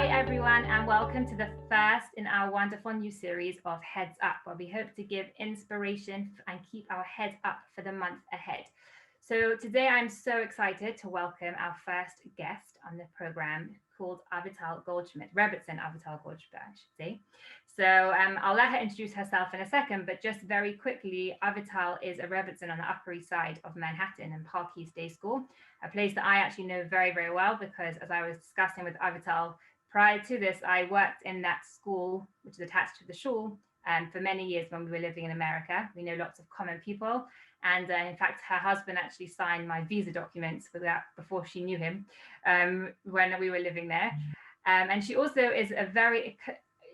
Hi everyone, and welcome to the first in our wonderful new series of Heads Up, where we hope to give inspiration and keep our heads up for the month ahead. So today I'm so excited to welcome our first guest on the program called Avital Goldschmidt, Rebbetzin Avital Goldschmidt, I should say. So I'll let her introduce herself in a second, but just very quickly, Avital is a Rebbetzin on the Upper East Side of Manhattan in Park East Day School, a place that I actually know very, very well because as I was discussing with Avital, prior to this, I worked in that school, which is attached to the shul, for many years when we were living in America. We know lots of common people. And in fact, her husband actually signed my visa documents for that before she knew him when we were living there. And she also is a very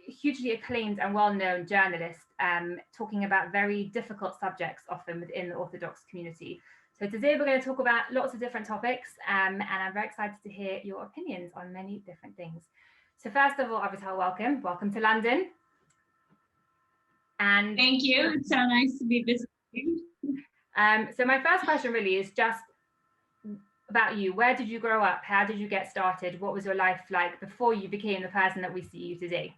hugely acclaimed and well-known journalist, talking about very difficult subjects often within the Orthodox community. So today we're going to talk about lots of different topics, and I'm very excited to hear your opinions on many different things. So first of all, Avital, welcome to London. And thank you. It's so nice to be visiting. So my first question really is just about you. Where did you grow up? How did you get started? What was your life like before you became the person that we see you today?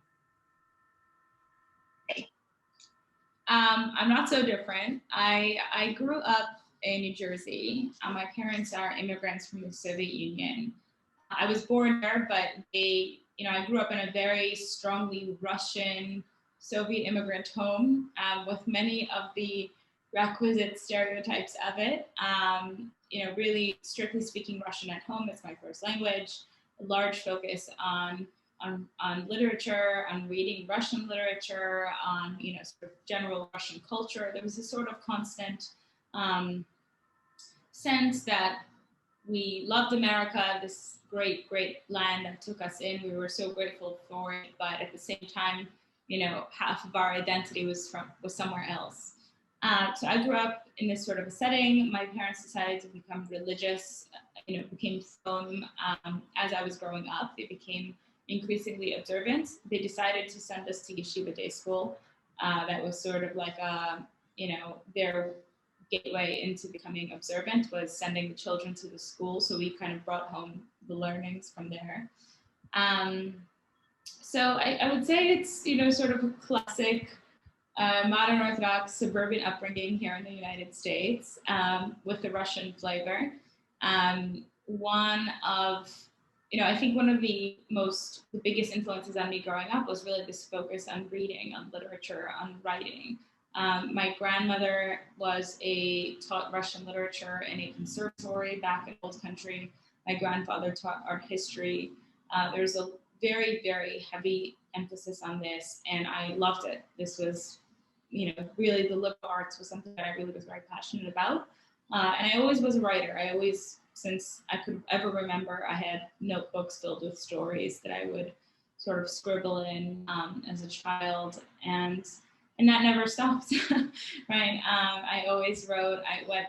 I'm not so different. I grew up in New Jersey. My parents are immigrants from the Soviet Union. I was born there, but I grew up in a very strongly Russian Soviet immigrant home with many of the requisite stereotypes of it. Really strictly speaking Russian at home is my first language, a large focus on literature, on reading Russian literature, on sort of general Russian culture. There was a sort of constant sense that we loved America, this great, great land that took us in. We were so grateful for it, but at the same time, half of our identity was somewhere else. So I grew up in this sort of a setting. My parents decided to become religious. Became Muslim as I was growing up. They became increasingly observant. They decided to send us to yeshiva day school. That was sort of like their gateway into becoming observant, was sending the children to the school. So we kind of brought home the learnings from there. So I would say it's, sort of a classic modern Orthodox suburban upbringing here in the United States with the Russian flavor. One of the biggest influences on me growing up was really this focus on reading, on literature, on writing. My grandmother taught Russian literature in a conservatory back in Old Country. My grandfather taught art history. There's a very, very heavy emphasis on this, and I loved it. This was, really the liberal arts was something that I really was very passionate about. And I always was a writer. Since I could ever remember, I had notebooks filled with stories that I would sort of scribble in as a child, and that never stopped, right? I always wrote.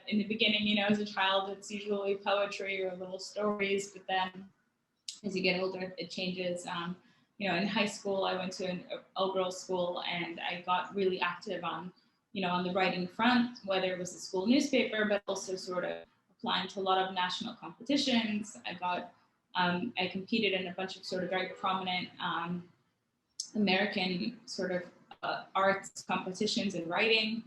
In the beginning, as a child, it's usually poetry or little stories, but then as you get older, it changes. In high school, I went to an all-girls school, and I got really active on the writing front, whether it was the school newspaper, but also sort of applying to a lot of national competitions. I competed in a bunch of sort of very prominent American sort of arts competitions in writing,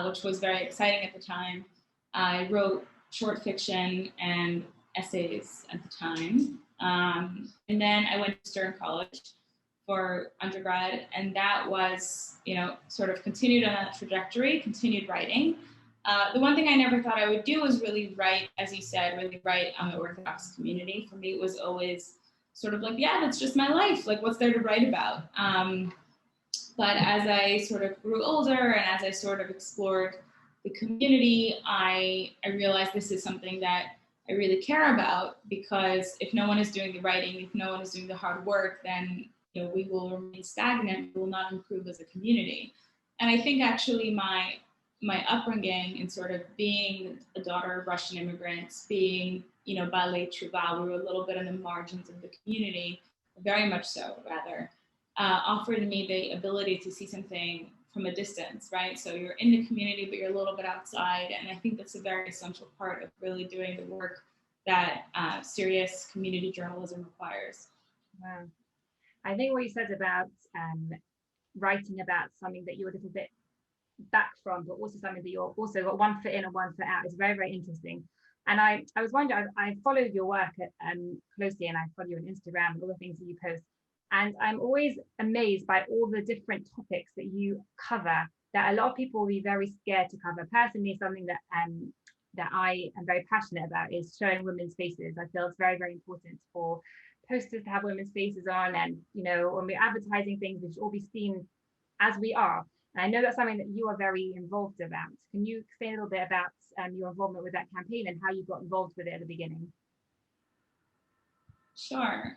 which was very exciting at the time. I wrote short fiction and essays at the time. And then I went to Stern College for undergrad, and that was, sort of continued on that trajectory, continued writing. The one thing I never thought I would do was really write, as you said, really write on the Orthodox community. For me, it was always sort of like, yeah, that's just my life. Like, what's there to write about? But as I sort of grew older and as I sort of explored the community, I realized this is something that I really care about, because if no one is doing the writing, if no one is doing the hard work, then we will remain stagnant. We will not improve as a community. And I think actually my upbringing in sort of being a daughter of Russian immigrants, being Balei Tshuva, we were a little bit on the margins of the community, very much so rather, offered me the ability to see something from a distance, right? So you're in the community, but you're a little bit outside. And I think that's a very essential part of really doing the work that serious community journalism requires. Wow. I think what you said about writing about something that you're a little bit back from, but also something that you're also got one foot in and one foot out is very, very interesting. And I was wondering, I followed your work closely, and I follow you on Instagram and all the things that you post. And I'm always amazed by all the different topics that you cover that a lot of people will be very scared to cover. Personally, something that I am very passionate about is showing women's faces. I feel it's very, very important for posters to have women's faces on, and when we're advertising things, we should all be seen as we are. And I know that's something that you are very involved about. Can you explain a little bit about your involvement with that campaign and how you got involved with it at the beginning? Sure.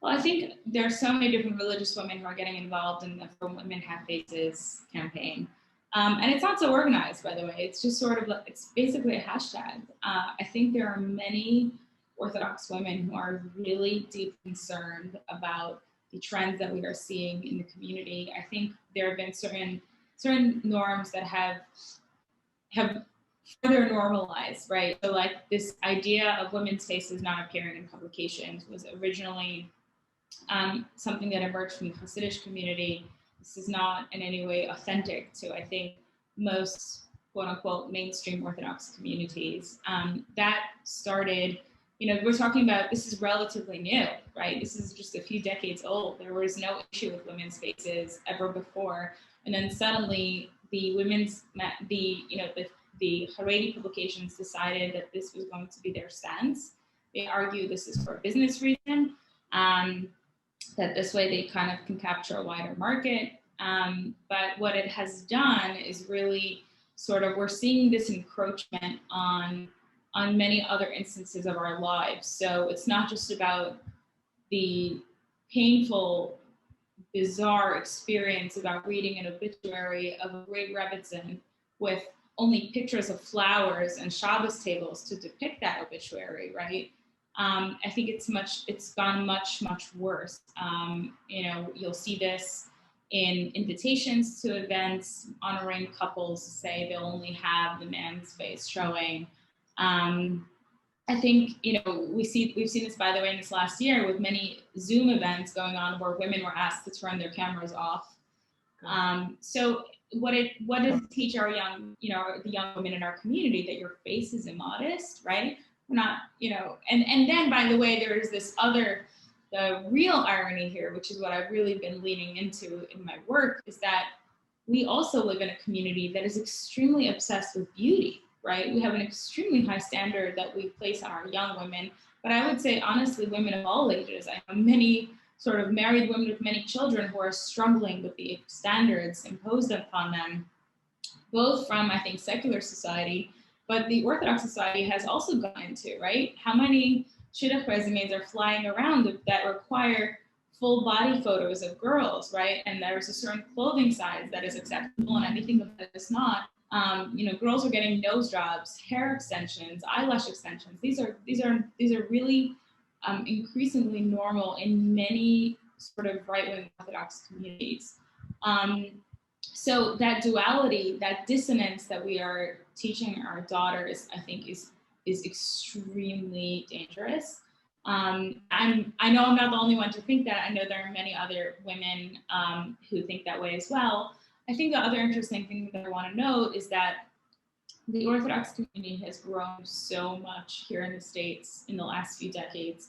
Well, I think there are so many different religious women who are getting involved in the From Women Have Faces campaign. And it's not so organized, by the way. It's just sort of, it's basically a hashtag. I think there are many Orthodox women who are really deeply concerned about the trends that we are seeing in the community. I think there have been certain norms that have further normalized, right? So like this idea of women's faces not appearing in publications was originally something that emerged from the Hasidic community. This is not in any way authentic to, I think, most quote unquote mainstream Orthodox communities. That started, we're talking about, this is relatively new, right? This is just a few decades old. There was no issue with women's faces ever before. And then suddenly the Haredi publications decided that this was going to be their stance. They argue this is for a business reason, that this way they kind of can capture a wider market. But what it has done is really sort of, we're seeing this encroachment on many other instances of our lives. So it's not just about the painful, bizarre experience about reading an obituary of a great Rebbetzin with only pictures of flowers and Shabbos tables to depict that obituary, right? I think it's gone much, much worse. You'll see this in invitations to events honoring couples, say they'll only have the man's face showing. I think, we've seen this, by the way, in this last year with many Zoom events going on where women were asked to turn their cameras off. So what does it teach our young, the young women in our community? That your face is immodest, right? We're not, and then, by the way, there is this the real irony here, which is what I've really been leaning into in my work, is that we also live in a community that is extremely obsessed with beauty, right? We have an extremely high standard that we place on our young women, but I would say, honestly, women of all ages. I know many sort of married women with many children who are struggling with the standards imposed upon them, both from, I think, secular society, but the Orthodox society has also gone into, right? How many shidduch resumes are flying around that require full body photos of girls, right? And there's a certain clothing size that is acceptable and anything that is not. Girls are getting nose jobs, hair extensions, eyelash extensions. These are really increasingly normal in many sort of right-wing Orthodox communities. So that duality, that dissonance that we are teaching our daughters, I think is extremely dangerous. I know I'm not the only one to think that. I know there are many other women who think that way as well. I think the other interesting thing that I want to note is that the Orthodox community has grown so much here in the States in the last few decades.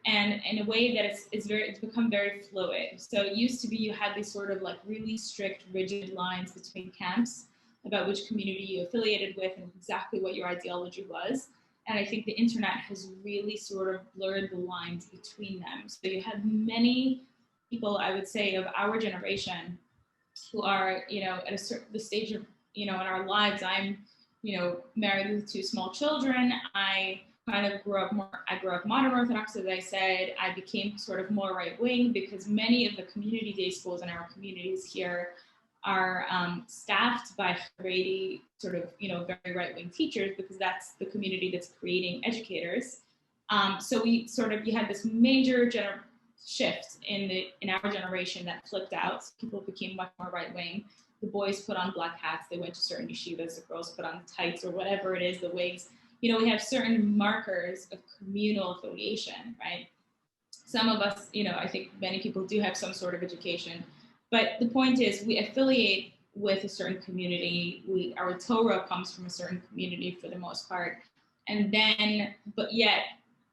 And in a way that it's become very fluid. So it used to be you had these sort of like really strict, rigid lines between camps about which community you affiliated with and exactly what your ideology was. And I think the internet has really sort of blurred the lines between them. So you have many people, I would say, of our generation who are, at the stage of, in our lives. I'm, married with 2 small children. I kind of grew up modern Orthodox, as I said. I became sort of more right-wing because many of the community day schools in our communities here are staffed by Haredi sort of, very right-wing teachers, because that's the community that's creating educators. So you had this major shift in our generation that flipped out. So people became much more right-wing. The boys put on black hats. They went to certain yeshivas. The girls put on tights or whatever it is, the wigs. We have certain markers of communal affiliation, right? some of us, I think many people do have some sort of education, but the point is we affiliate with a certain community. Our Torah comes from a certain community for the most part. But yet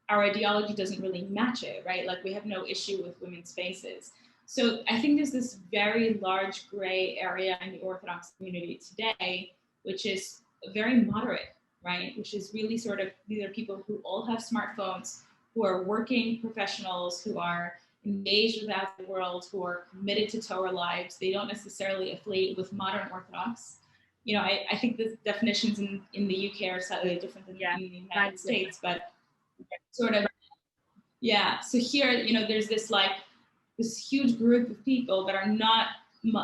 our ideology doesn't really match it, right? Like we have no issue with women's faces. So I think there's this very large gray area in the Orthodox community today, which is very moderate, right? Which is really sort of, these are people who all have smartphones, who are working professionals, who are engaged with the outside world, who are committed to Torah lives. They don't necessarily affiliate with modern Orthodox. I think the definitions in the UK are slightly different than in the United States, but sort of, So here, there's this huge group of people that are not,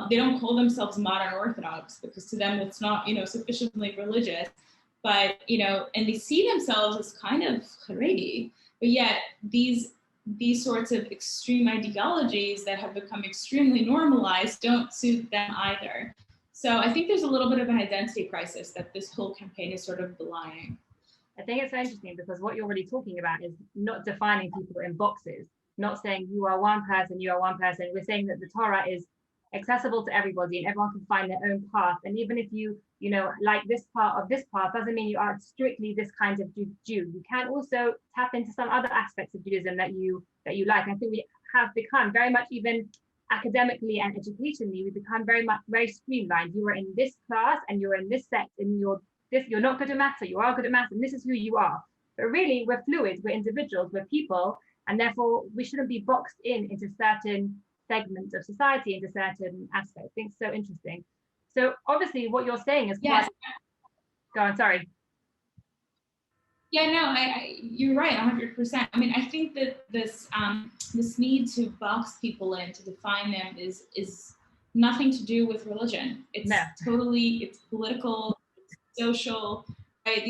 they don't call themselves modern Orthodox because to them it's not, sufficiently religious, but, and they see themselves as kind of Haredi, but yet these sorts of extreme ideologies that have become extremely normalized don't suit them either. So I think there's a little bit of an identity crisis that this whole campaign is sort of belying. I think it's so interesting because what you're really talking about is not defining people in boxes, not saying you are one person, you are one person. We're saying that the Torah is accessible to everybody and everyone can find their own path. And even if you like this part of this path, doesn't mean you are strictly this kind of Jew. You can also tap into some other aspects of Judaism that you like. I think we have become very much, even academically and educationally, we become very streamlined. You are in this class and you're in this sect and you're not good at maths, or you are good at maths, and this is who you are. But really, we're fluid, we're individuals, we're people, and therefore we shouldn't be boxed into certain segments of society, into certain aspects. I think it's so interesting. So obviously what you're saying is quite... Go on, sorry. Yeah, no, you're right, 100%. I mean, I think that this need to box people in, to define them, is nothing to do with religion. It's it's political, it's social, right?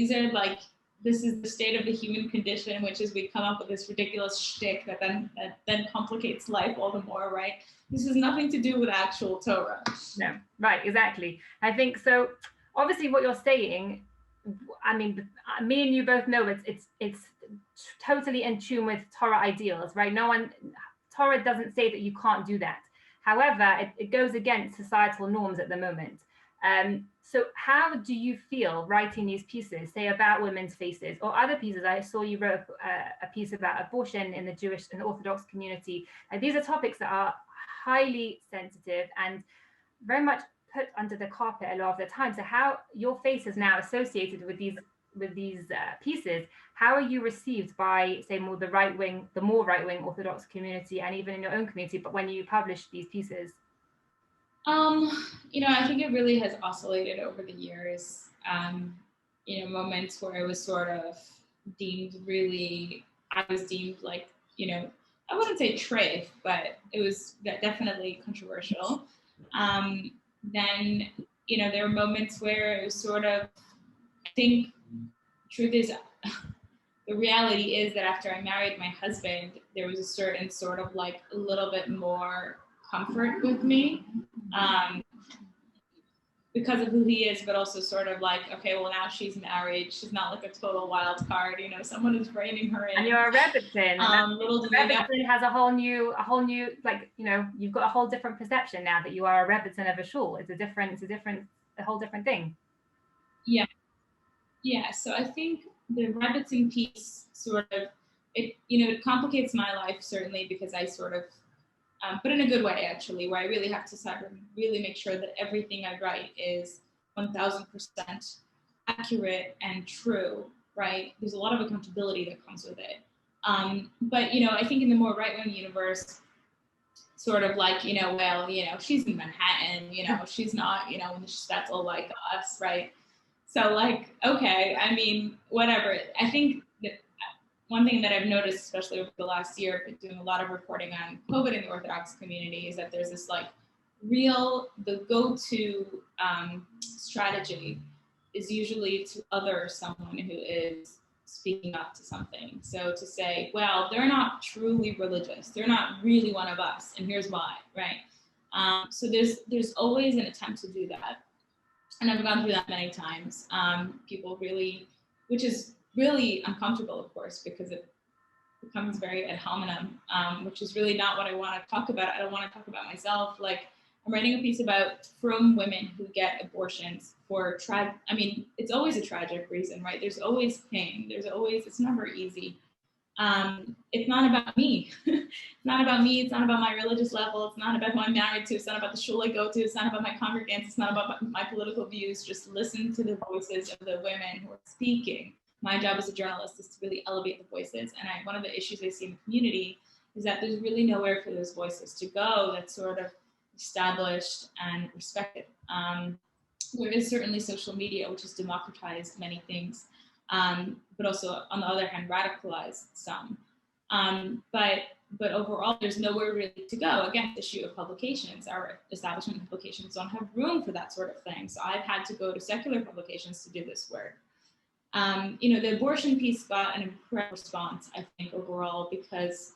This is the state of the human condition, which is we come up with this ridiculous shtick that then complicates life all the more, right? This has nothing to do with actual Torah. No, right, exactly. I think so. Obviously, what you're saying, I mean, me and you both know it's totally in tune with Torah ideals, right? Torah doesn't say that you can't do that. However, it goes against societal norms at the moment. So how do you feel writing these pieces, say about women's faces or other pieces? I saw you wrote a piece about abortion in the Jewish and Orthodox community. These are topics that are highly sensitive and very much put under the carpet a lot of the time. So how your face is now associated with these pieces, how are you received by, say, more right-wing Orthodox community and even in your own community, but when you publish these pieces? I think it really has oscillated over the years. Moments where I was sort of I was deemed like, I wouldn't say treif, but it was definitely controversial. Then, there were moments where it was sort of, I think, truth is, the reality is that after I married my husband, there was a certain sort of like a little bit more comfort with me because of who he is, but also sort of like, okay, well, now she's married. She's not like a total wild card, someone is reining her in. And you're a Rebbetzin. Rebbetzin has a whole new, like, you've got a whole different perception now that you are a Rebbetzin of a shul. It's a whole different thing. Yeah. Yeah. So I think the Rebbetzin piece sort of, it complicates my life, certainly, because I sort of, but in a good way, actually, where I really have to sort of really make sure that everything I write is 1000% accurate and true, right? There's a lot of accountability that comes with it. But, I think in the more right-wing universe, sort of like, she's in Manhattan, she's not, that's all like us, right? So like, okay, I mean, whatever. I think that one thing that I've noticed, especially over the last year, doing a lot of reporting on COVID in the Orthodox community, is that there's this like the go-to strategy is usually to other someone who is speaking up to something. So to say, well, they're not truly religious. They're not really one of us. And here's why, right? So there's always an attempt to do that. And I've gone through that many times. People really, which is really uncomfortable, of course, because it becomes very ad hominem, which is really not what I want to talk about. I don't want to talk about myself. Like, I'm writing a piece about frum women who get abortions for I mean, it's always a tragic reason, right? There's always pain. It's never easy. It's not about me. It's not about me. It's not about my religious level. It's not about who I'm married to. It's not about the shul I go to. It's not about my congregants. It's not about my political views. Just listen to the voices of the women who are speaking. My job as a journalist is to really elevate the voices. And one of the issues I see in the community is that there's really nowhere for those voices to go that's sort of established and respected. There is certainly social media, which has democratized many things, but also, on the other hand, radicalized some. But overall, there's nowhere really to go. Again, the issue of publications. Our establishment publications don't have room for that sort of thing. So I've had to go to secular publications to do this work. The abortion piece got an incredible response, I think, overall, because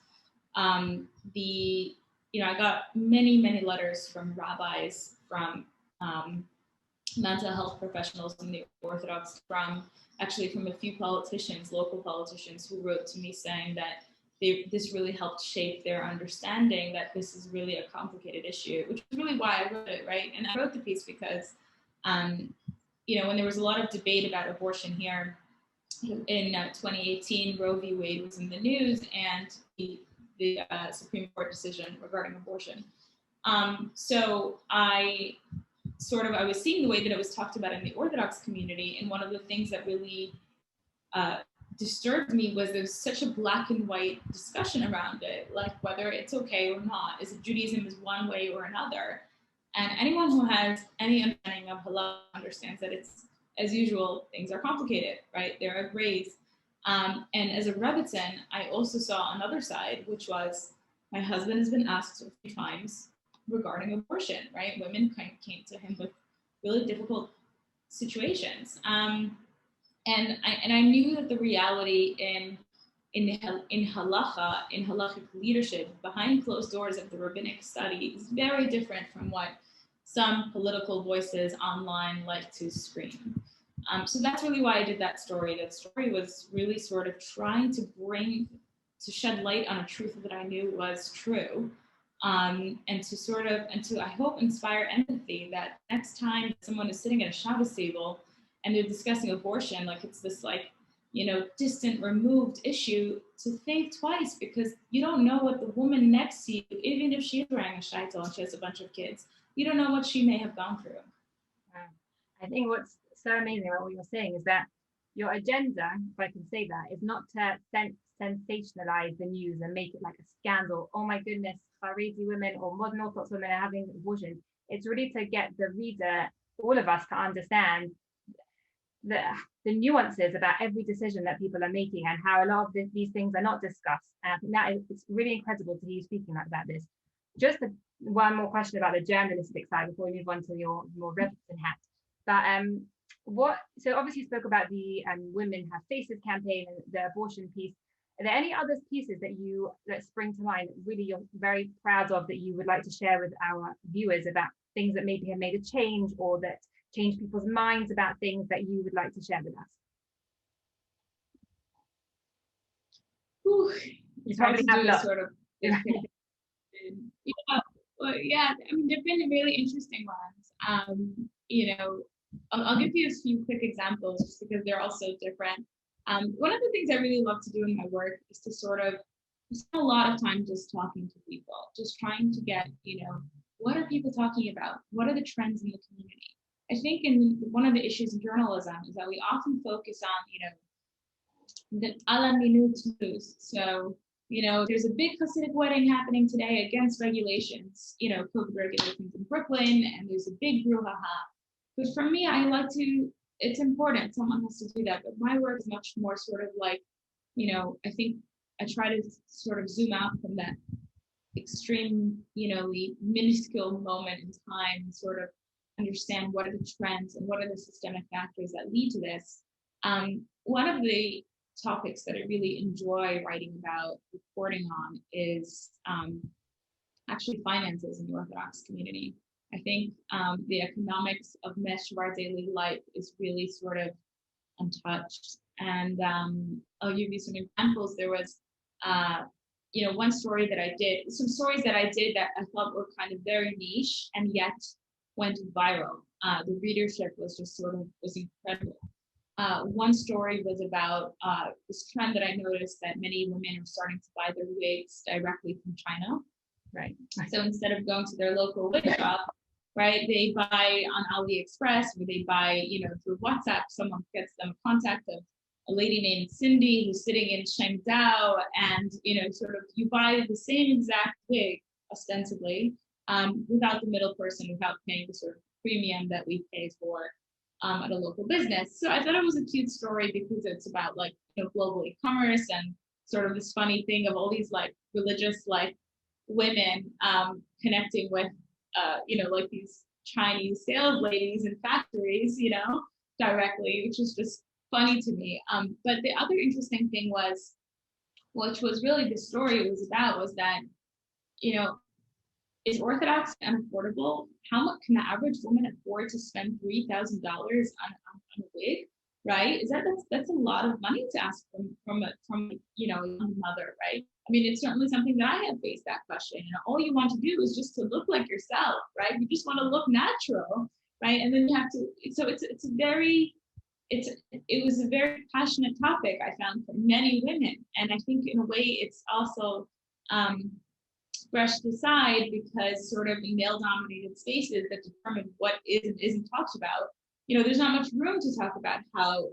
I got many letters from rabbis, from mental health professionals in the Orthodox, from a few politicians, local politicians, who wrote to me saying that this really helped shape their understanding that this is really a complicated issue, which is really why I wrote it, right? And I wrote the piece because, when there was a lot of debate about abortion here in 2018, Roe v. Wade was in the news, and the Supreme Court decision regarding abortion. So I was seeing the way that it was talked about in the Orthodox community, and one of the things that really disturbed me was there's such a black and white discussion around it, like whether it's okay or not. Is it Judaism is one way or another? And anyone who has any understanding of halakha understands that it's, as usual, things are complicated, right? There are grays. And as a Rebbetzin, I also saw another side, which was my husband has been asked a few times regarding abortion, right? Women came to him with really difficult situations. And I knew that the reality in halacha, in halachic leadership, behind closed doors of the rabbinic study is very different from what some political voices online like to scream. So that's really why I did that story. That story was really sort of trying to shed light on a truth that I knew was true. And to I hope inspire empathy that next time someone is sitting at a Shabbos table and they're discussing abortion, like it's this distant, removed issue, to think twice, because you don't know what the woman next to you, even if she's wearing a shaitel and she has a bunch of kids, you don't know what she may have gone through. I think what's so amazing about what you're saying is that your agenda, if I can say that, is not to sensationalize the news and make it like a scandal. Oh my goodness, Haredi women or modern Orthodox women are having abortions. It's really to get the reader, all of us, to understand the nuances about every decision that people are making and how a lot of these things are not discussed. And I think that it's really incredible to hear you speaking about this. Just one more question about the journalistic side before we move on to your Rebbetzin hat. But so obviously you spoke about the Women Have Faces campaign and the abortion piece. Are there any other pieces that spring to mind that really you're very proud of that you would like to share with our viewers about things that maybe have made a change or that change people's minds about things that you would like to share with us? You probably have a sort of yeah. Well, yeah, I mean, there've been really interesting ones. I'll give you a few quick examples just because they're all so different. One of the things I really love to do in my work is to sort of spend a lot of time just talking to people, just trying to get, what are people talking about? What are the trends in the community? I think one of the issues in journalism is that we often focus on, the a la minute news. So, there's a big Hasidic wedding happening today against regulations, COVID regulations in Brooklyn, and there's a big brouhaha. But for me, it's important, someone has to do that. But my work is much more sort of like, I think I try to sort of zoom out from that extreme, minuscule moment in time and sort of understand what are the trends and what are the systemic factors that lead to this. One of the topics that I really enjoy writing about, reporting on, is actually finances in the Orthodox community. I think the economics of mesh of our daily life is really sort of untouched. And I'll give you some examples. There was one story that I did, some stories that I did that I thought were kind of very niche and yet went viral. The readership was incredible. One story was about this trend that I noticed that many women are starting to buy their wigs directly from China. Right. So instead of going to their local wig shop, right, they buy on AliExpress, or they buy, through WhatsApp. Someone gets them a contact of a lady named Cindy who's sitting in Shengdao, and you buy the same exact wig ostensibly, without the middle person, without paying the sort of premium that we pay for at a local business. So I thought it was a cute story because it's about global e-commerce and sort of this funny thing of all these religious women connecting with these Chinese sales ladies in factories, directly, which was just funny to me. But the other interesting thing was, which was really the story was about, was that, is Orthodox unaffordable? How much can the average woman afford to spend $3,000 on a wig? Right? That's a lot of money to ask from a young mother, right? I mean, it's certainly something that I have faced that question. All you want to do is just to look like yourself, right? You just want to look natural, right? And then you have to. So it was a very passionate topic, I found, for many women, and I think in a way it's also brushed aside because sort of in male-dominated spaces that determine what is and isn't talked about. There's not much room to talk about how,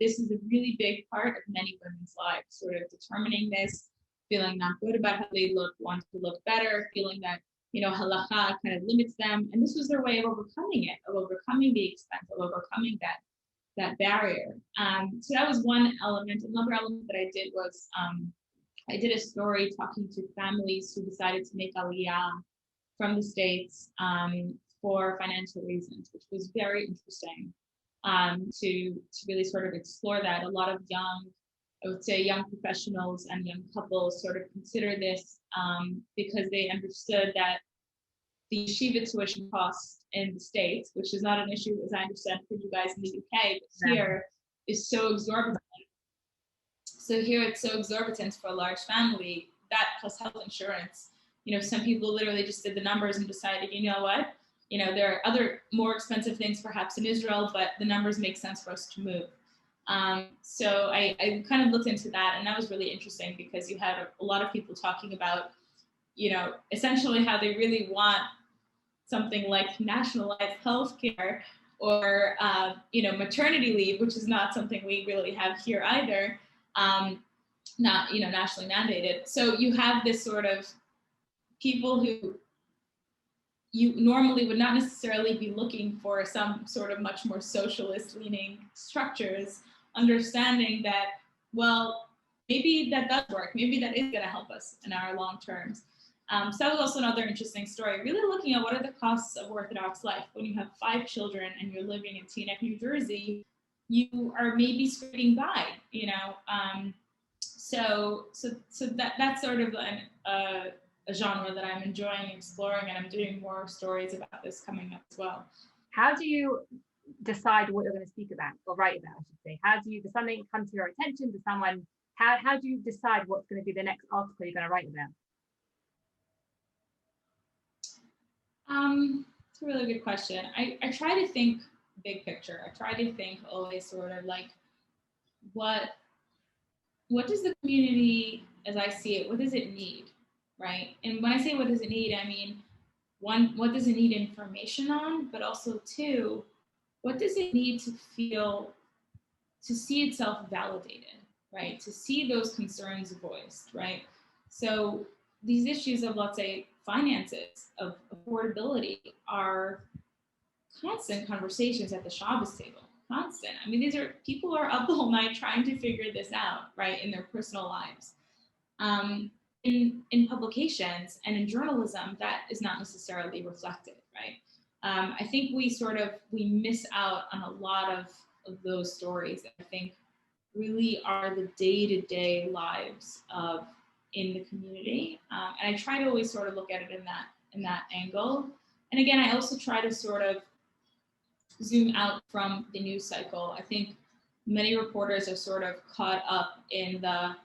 this is a really big part of many women's lives, sort of determining this, feeling not good about how they look, want to look better, feeling that, halakha kind of limits them. And this was their way of overcoming it, of overcoming the expense, of overcoming that barrier. So that was one element. Another element that I did was, I did a story talking to families who decided to make aliyah from the States for financial reasons, which was very interesting to really sort of explore that. A lot of young professionals and young couples sort of consider this because they understood that the yeshiva tuition cost in the States, which is not an issue, as I understand, for you guys in the UK, but here is so exorbitant. So here it's so exorbitant for a large family, that plus health insurance. Some people literally just did the numbers and decided, you know what? There are other more expensive things perhaps in Israel, but the numbers make sense for us to move. So I kind of looked into that, and that was really interesting because you had a lot of people talking about, essentially how they really want something like nationalized healthcare or, maternity leave, which is not something we really have here either. Not nationally mandated. So you have this sort of people who you normally would not necessarily be looking for some sort of much more socialist leaning structures, understanding that, well, maybe that does work. Maybe that is going to help us in our long terms. So that was also another interesting story, really looking at what are the costs of Orthodox life. When you have 5 children and you're living in Teaneck, New Jersey, you are maybe scraping by, So that's sort of a genre that I'm enjoying exploring, and I'm doing more stories about this coming up as well. How do you decide what you're going to speak about or write about, I should say? Does something come to your attention? How do you decide what's going to be the next article you're going to write about? It's a really good question. I try to think big picture. I try to think always sort of like what does the community, as I see it, what does it need, right? And when I say what does it need, I mean, one, what does it need information on, but also 2, what does it need to see itself validated, right? To see those concerns voiced, right? So these issues of, let's say, finances, of affordability are constant conversations at the Shabbos table. Constant. I mean, people are up all night trying to figure this out, right, in their personal lives. In publications and in journalism, that is not necessarily reflected, right? I think we miss out on a lot of those stories that I think really are the day-to-day lives in the community. And I try to always sort of look at it in that angle. And again, I also try to sort of zoom out from the news cycle. I think many reporters are sort of caught up in the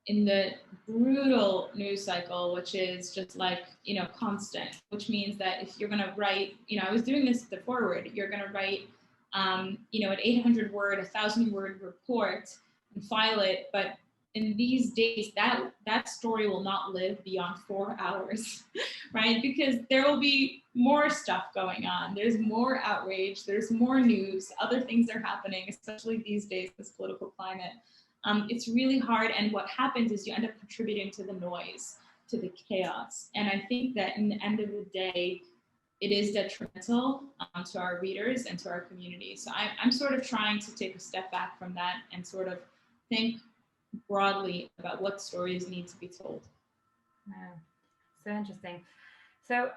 in the brutal news cycle, which is just like, constant, which means that if you're going to write, I was doing this at the forward, you're going to write, an 800 word, 1,000 word report and file it. But in these days, that story will not live beyond 4 hours, right? Because there will be more stuff going on. There's more outrage. There's more news. Other things are happening, especially these days, this political climate. It's really hard. And what happens is you end up contributing to the noise, to the chaos. And I think that in the end of the day, it is detrimental to our readers and to our community. So I'm sort of trying to take a step back from that and sort of think broadly about what stories need to be told. Wow. So interesting. So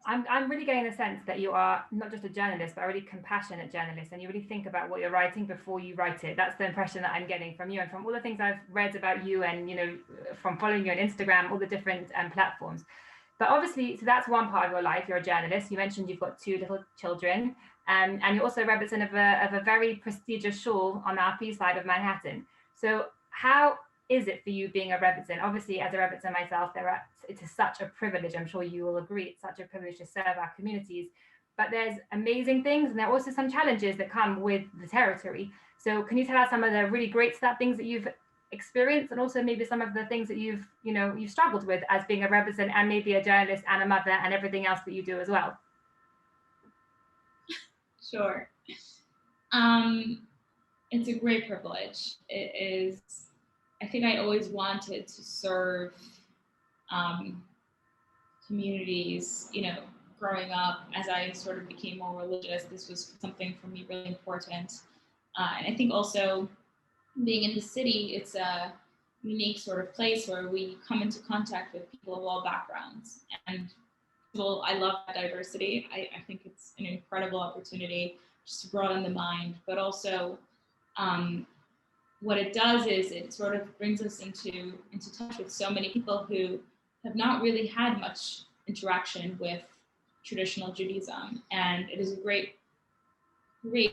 I'm really getting the sense that you are not just a journalist, but a really compassionate journalist, and you really think about what you're writing before you write it. That's the impression that I'm getting from you and from all the things I've read about you, and from following you on Instagram, all the different platforms. But obviously, so that's one part of your life. You're a journalist. You mentioned you've got 2 little children, and you're also a Rebbetzin of a very prestigious shul on the Upper East Side of Manhattan. So how is it for you being a Rebbetzin? Obviously, as a Rebbetzin myself, it is such a privilege. I'm sure you will agree. It's such a privilege to serve our communities. But there's amazing things, and there are also some challenges that come with the territory. So can you tell us some of the really great things that you've experienced, and also maybe some of the things that you've struggled with as being a Rebbetzin and maybe a journalist and a mother and everything else that you do as well? Sure. It's a great privilege. It is. I think I always wanted to serve communities, growing up. As I sort of became more religious, this was something for me really important. And I think also being in the city, it's a unique sort of place where we come into contact with people of all backgrounds. And I love that diversity. I think it's an incredible opportunity just to broaden the mind, but also what it does is it sort of brings us into touch with so many people who have not really had much interaction with traditional Judaism. And it is a great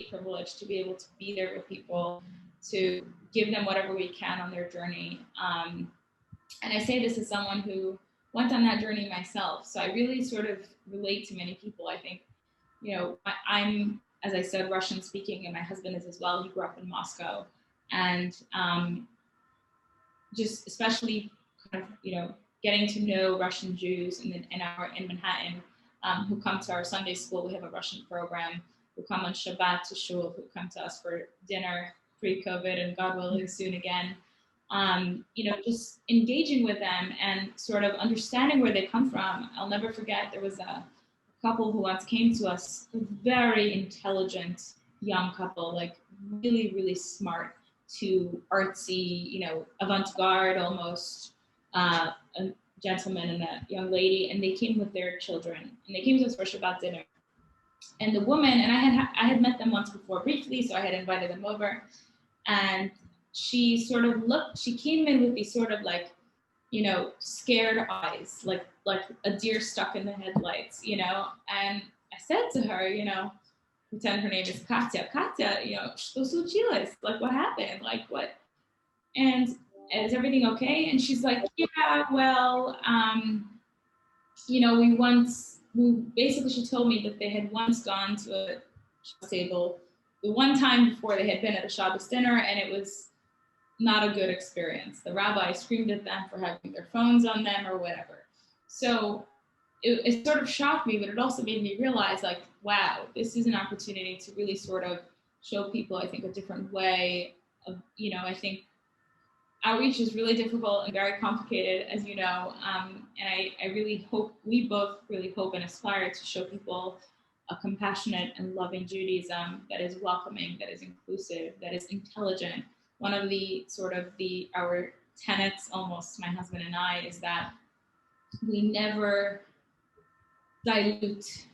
privilege to be able to be there with people, to give them whatever we can on their journey. And I say this as someone who went on that journey myself. So I really sort of relate to many people. I think, I'm, as I said, Russian speaking, and my husband is as well. He grew up in Moscow. And just especially kind of, getting to know Russian Jews in Manhattan who come to our Sunday school. We have a Russian program, who come on Shabbat to shul, who come to us for dinner pre-COVID and God willing soon again. Just engaging with them and sort of understanding where they come from. I'll never forget, there was a couple who once came to us, a very intelligent young couple, like really, really smart, to artsy, avant-garde almost, a gentleman and a young lady, and they came with their children, and they came to us for Shabbat dinner. And the woman, and I had met them once before briefly, so I had invited them over, and she sort of she came in with these sort of like, scared eyes, like a deer stuck in the headlights, and I said to her, pretend her name is Katya, что случилось? Like, what happened? Like, what? And is everything okay? And she's like, yeah, well, basically she told me that they had once gone to a Shabbos table the one time before they had been at a Shabbos dinner, and it was not a good experience. The rabbi screamed at them for having their phones on them or whatever. So it sort of shocked me, but it also made me realize, like, wow, this is an opportunity to really sort of show people, I think, a different way of, I think outreach is really difficult and very complicated, as you know, and I really hope, we both really hope and aspire to show people a compassionate and loving Judaism that is welcoming, that is inclusive, that is intelligent. One of the our tenets, almost, my husband and I, is that we never dilute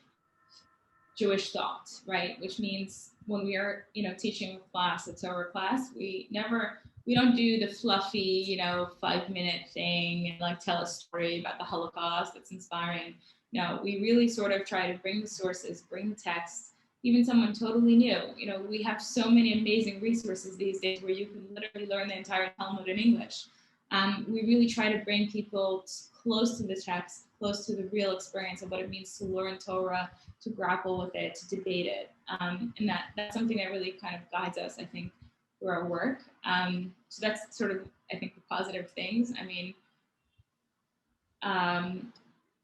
Jewish thought, right? Which means when we are, teaching a class, a Torah class, we don't do the fluffy, 5-minute thing and like tell a story about the Holocaust that's inspiring. No, we really sort of try to bring the sources, bring the text, even someone totally new. We have so many amazing resources these days where you can literally learn the entire Talmud in English. We really try to bring people close to the text, close to the real experience of what it means to learn Torah, to grapple with it, to debate it. And that's something that really kind of guides us, I think, through our work. So that's sort of, I think, the positive things. I mean,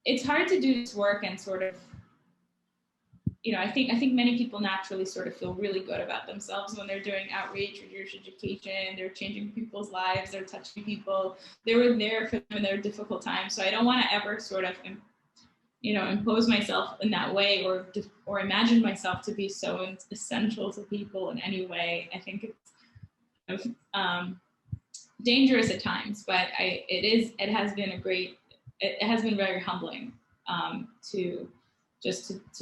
it's hard to do this work and sort of, I think many people naturally sort of feel really good about themselves when they're doing outreach or Jewish education. They're changing people's lives. They're touching people. They were there for them in their difficult times. So I don't want to ever sort of, impose myself in that way or imagine myself to be so essential to people in any way. I think it's dangerous at times, but it has been very humbling to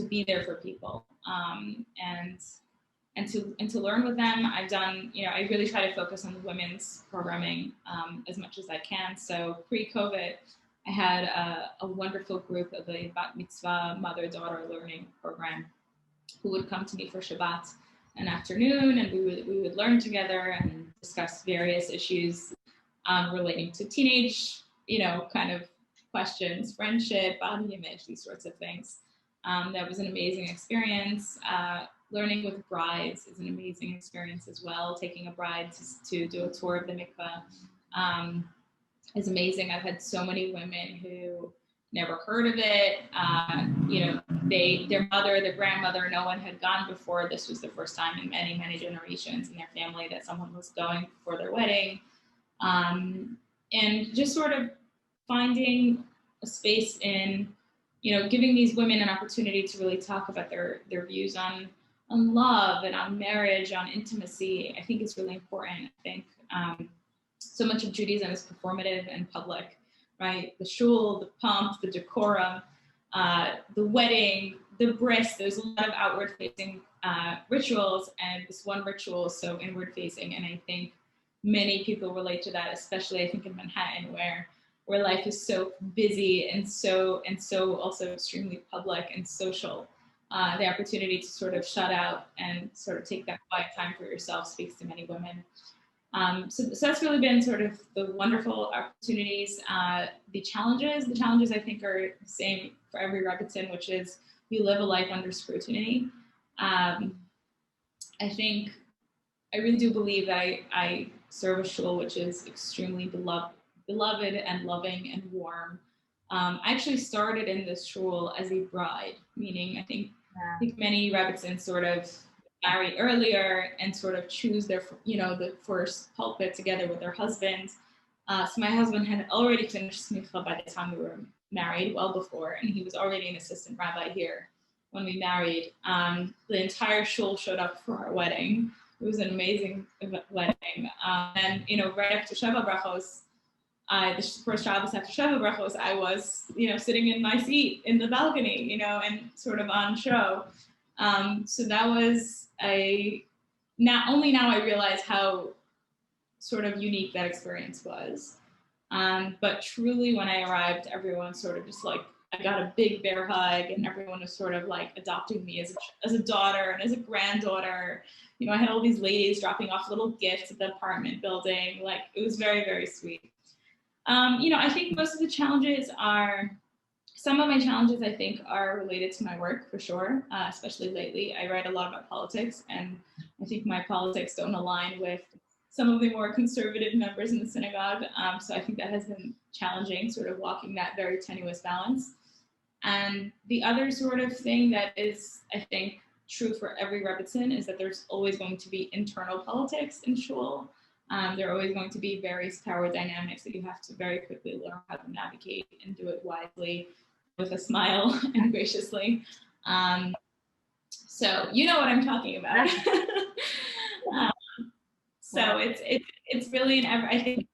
be there for people and to learn with them. I've done, I really try to focus on the women's programming as much as I can. So pre-COVID, I had a wonderful group of a bat mitzvah mother-daughter learning program who would come to me for Shabbat an afternoon, and we would learn together and discuss various issues relating to teenage, kind of questions, friendship, body image, these sorts of things. That was an amazing experience. Learning with brides is an amazing experience as well. Taking a bride to do a tour of the mikveh is amazing. I've had so many women who never heard of it. Their mother, their grandmother, no one had gone before. This was the first time in many, many generations in their family that someone was going for their wedding. And just sort of finding a space in, giving these women an opportunity to really talk about their views on love and on marriage, on intimacy, I think is really important. I think so much of Judaism is performative and public, right? The shul, the pomp, the decorum, the wedding, the bris, there's a lot of outward-facing rituals, and this one ritual is so inward-facing, and I think many people relate to that, especially I think in Manhattan, where life is so busy and so also extremely public and social. The opportunity to sort of shut out and sort of take that quiet time for yourself speaks to many women. So that's really been sort of the wonderful opportunities. The challenges I think are the same for every Rebbetzin, which is you live a life under scrutiny. I really do believe that I serve a shul which is extremely beloved and loving and warm. I actually started in this shul as a bride, meaning I think many Rebbetzins sort of marry earlier and sort of choose their, the first pulpit together with their husbands. So my husband had already finished smicha by the time we were married, well before, and he was already an assistant rabbi here when we married. The entire shul showed up for our wedding. It was an amazing wedding. And, right after Sheva Brachos, the first Shabbos after Sheva Brachos, I was, sitting in my seat in the balcony, and sort of on show. So that was only now I realize how sort of unique that experience was. But truly when I arrived, everyone sort of just like, I got a big bear hug, and everyone was sort of like adopting me as a daughter and as a granddaughter. I had all these ladies dropping off little gifts at the apartment building. Like, it was very, very sweet. I think most of the challenges some of my challenges, I think, are related to my work for sure, especially lately. I write a lot about politics, and I think my politics don't align with some of the more conservative members in the synagogue. So I think that has been challenging, sort of walking that very tenuous balance. And the other sort of thing that is, I think, true for every Rebbetzin is that there's always going to be internal politics in shul. There are always going to be various power dynamics that you have to very quickly learn how to navigate and do it wisely, with a smile and graciously. So you know what I'm talking about. So it's really, I think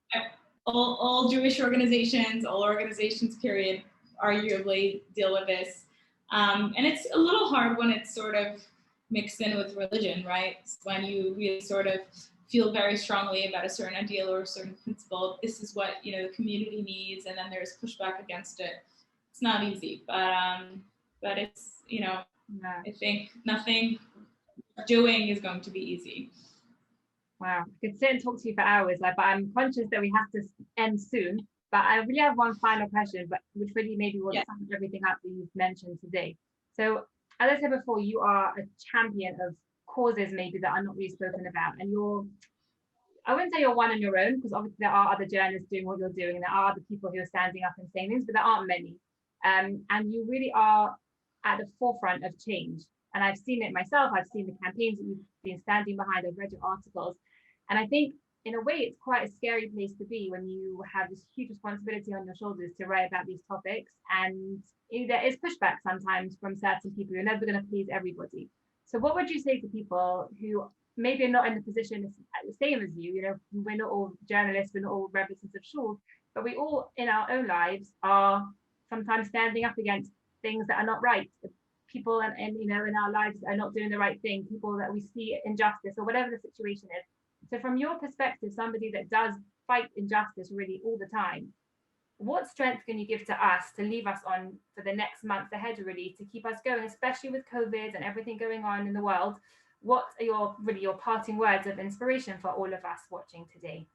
all Jewish organizations, all organizations period, arguably deal with this. And it's a little hard when it's sort of mixed in with religion, right? When you really sort of feel very strongly about a certain ideal or a certain principle, this is what, the community needs, and then there's pushback against it. It's not easy, but it's, I think nothing doing is going to be easy. Wow, I could sit and talk to you for hours, like, but I'm conscious that we have to end soon. But I really have one final question, but which really maybe will sum everything up that you've mentioned today. So, as I said before, you are a champion of causes maybe that are not really spoken about, and I wouldn't say you're one on your own, because obviously there are other journalists doing what you're doing, and there are other people who are standing up and saying things, but there aren't many. And you really are at the forefront of change. And I've seen it myself. I've seen the campaigns that you've been standing behind. I've read your articles. And I think in a way, it's quite a scary place to be when you have this huge responsibility on your shoulders to write about these topics. And there is pushback sometimes from certain people. You're never going to please everybody. So what would you say to people who maybe are not in the position the same as you? You know, we're not all journalists, we're not all representatives of schools, but we all in our own lives are sometimes standing up against things that are not right. People and you know in our lives are not doing the right thing. People that we see injustice or whatever the situation is. So from your perspective, somebody that does fight injustice really all the time, what strength can you give to us to leave us on for the next months ahead, really, to keep us going, especially with COVID and everything going on in the world? What are your parting words of inspiration for all of us watching today?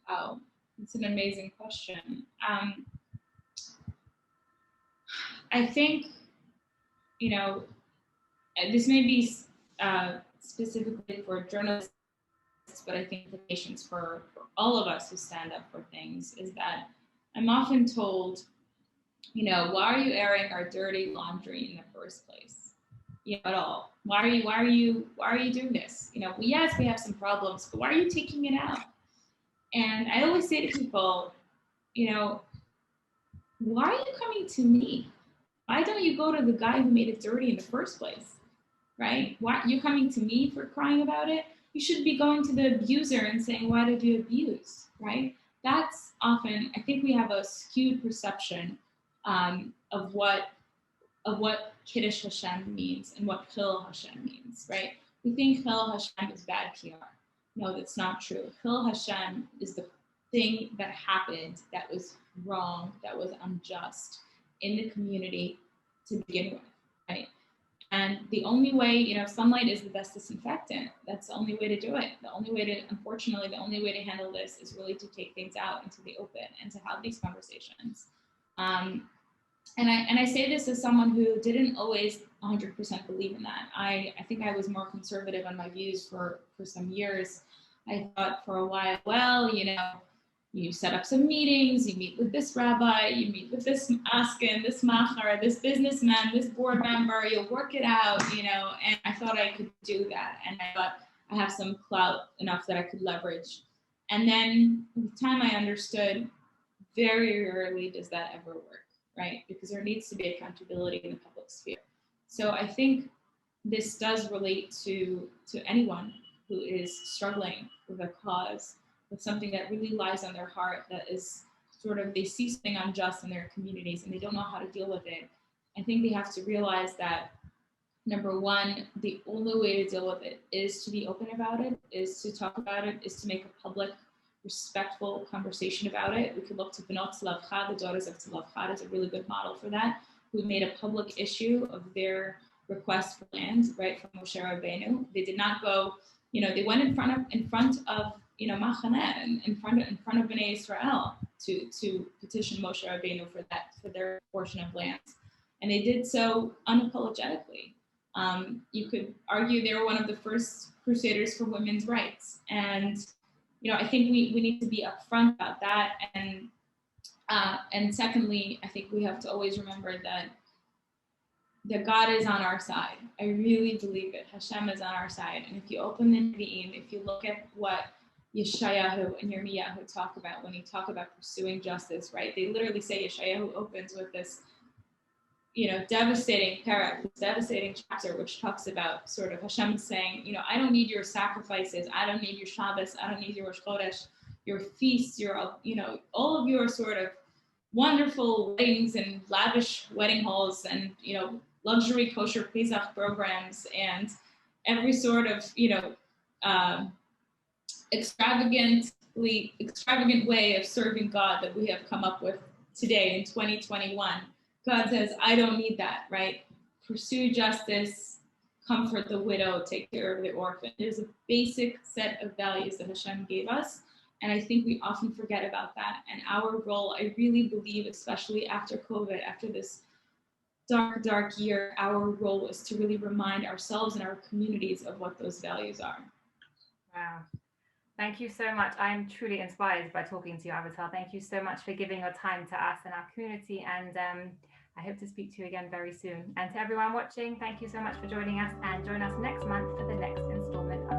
Oh, it's an amazing question. I think, you know, this may be specifically for journalists, but I think implications for all of us who stand up for things is that I'm often told, you know, why are you airing our dirty laundry in the first place? You know, at all. Why are you doing this? You know, yes, we have some problems, but why are you taking it out? And I always say to people, you know, why are you coming to me? Why don't you go to the guy who made it dirty in the first place? Right? Why you coming to me for crying about it? You should be going to the abuser and saying, why did you abuse? Right? That's often, I think we have a skewed perception of what Kiddush Hashem means and what Chil Hashem means, right? We think Chil Hashem is bad PR. No, that's not true. Chil Hashem is the thing that happened that was wrong, that was unjust in the community to begin with, right? And the only way, you know, sunlight is the best disinfectant. That's the only way to do it. Unfortunately, the only way to handle this is really to take things out into the open and to have these conversations. And I say this as someone who didn't always 100% believe in that. I think I was more conservative on my views for some years. I thought for a while, well, you know, you set up some meetings, you meet with this rabbi, you meet with this askin, this machar, this businessman, this board member, you'll work it out, you know, and I thought I could do that. And I thought I have some clout enough that I could leverage. And then with time I understood very rarely does that ever work, right? Because there needs to be accountability in the public sphere. So I think this does relate to anyone who is struggling with a cause, with something that really lies on their heart, that is sort of, they see something unjust in their communities and they don't know how to deal with it. I think they have to realize that, number one, the only way to deal with it is to be open about it, is to talk about it, is to make a public, respectful conversation about it. We could look to Benot Tzlavcha, the daughters of Tzlavcha, as a really good model for that, who made a public issue of their request for land, right, from Moshe Rabbeinu. They did not go, you know, they went in front of you know, Machaneh, in front of Bnei Israel to petition Moshe Rabbeinu for their portion of land, and they did so unapologetically. You could argue they were one of the first crusaders for women's rights, and you know, I think we need to be upfront about that, and secondly, I think we have to always remember that God is on our side. I really believe it. Hashem is on our side, and if you open the Nevi'im, if you look at what Yeshayahu and Yirmiyahu talk about when he talk about pursuing justice, right? They literally say, Yeshayahu opens with this, you know, devastating parak, devastating chapter, which talks about sort of Hashem saying, you know, I don't need your sacrifices, I don't need your Shabbos, I don't need your Rosh Chodesh, your feasts, your, you know, all of your sort of wonderful weddings and lavish wedding halls and, you know, luxury kosher Pesach programs and every sort of, you know, extravagant way of serving God that we have come up with today in 2021. God says, I don't need that, right? Pursue justice, comfort the widow, take care of the orphan. There's a basic set of values that Hashem gave us. And I think we often forget about that. And our role, I really believe, especially after COVID, after this dark, dark year, our role is to really remind ourselves and our communities of what those values are. Wow. Thank you so much. I am truly inspired by talking to you, Avital. Thank you so much for giving your time to us and our community. And I hope to speak to you again very soon. And to everyone watching, thank you so much for joining us, and join us next month for the next installment of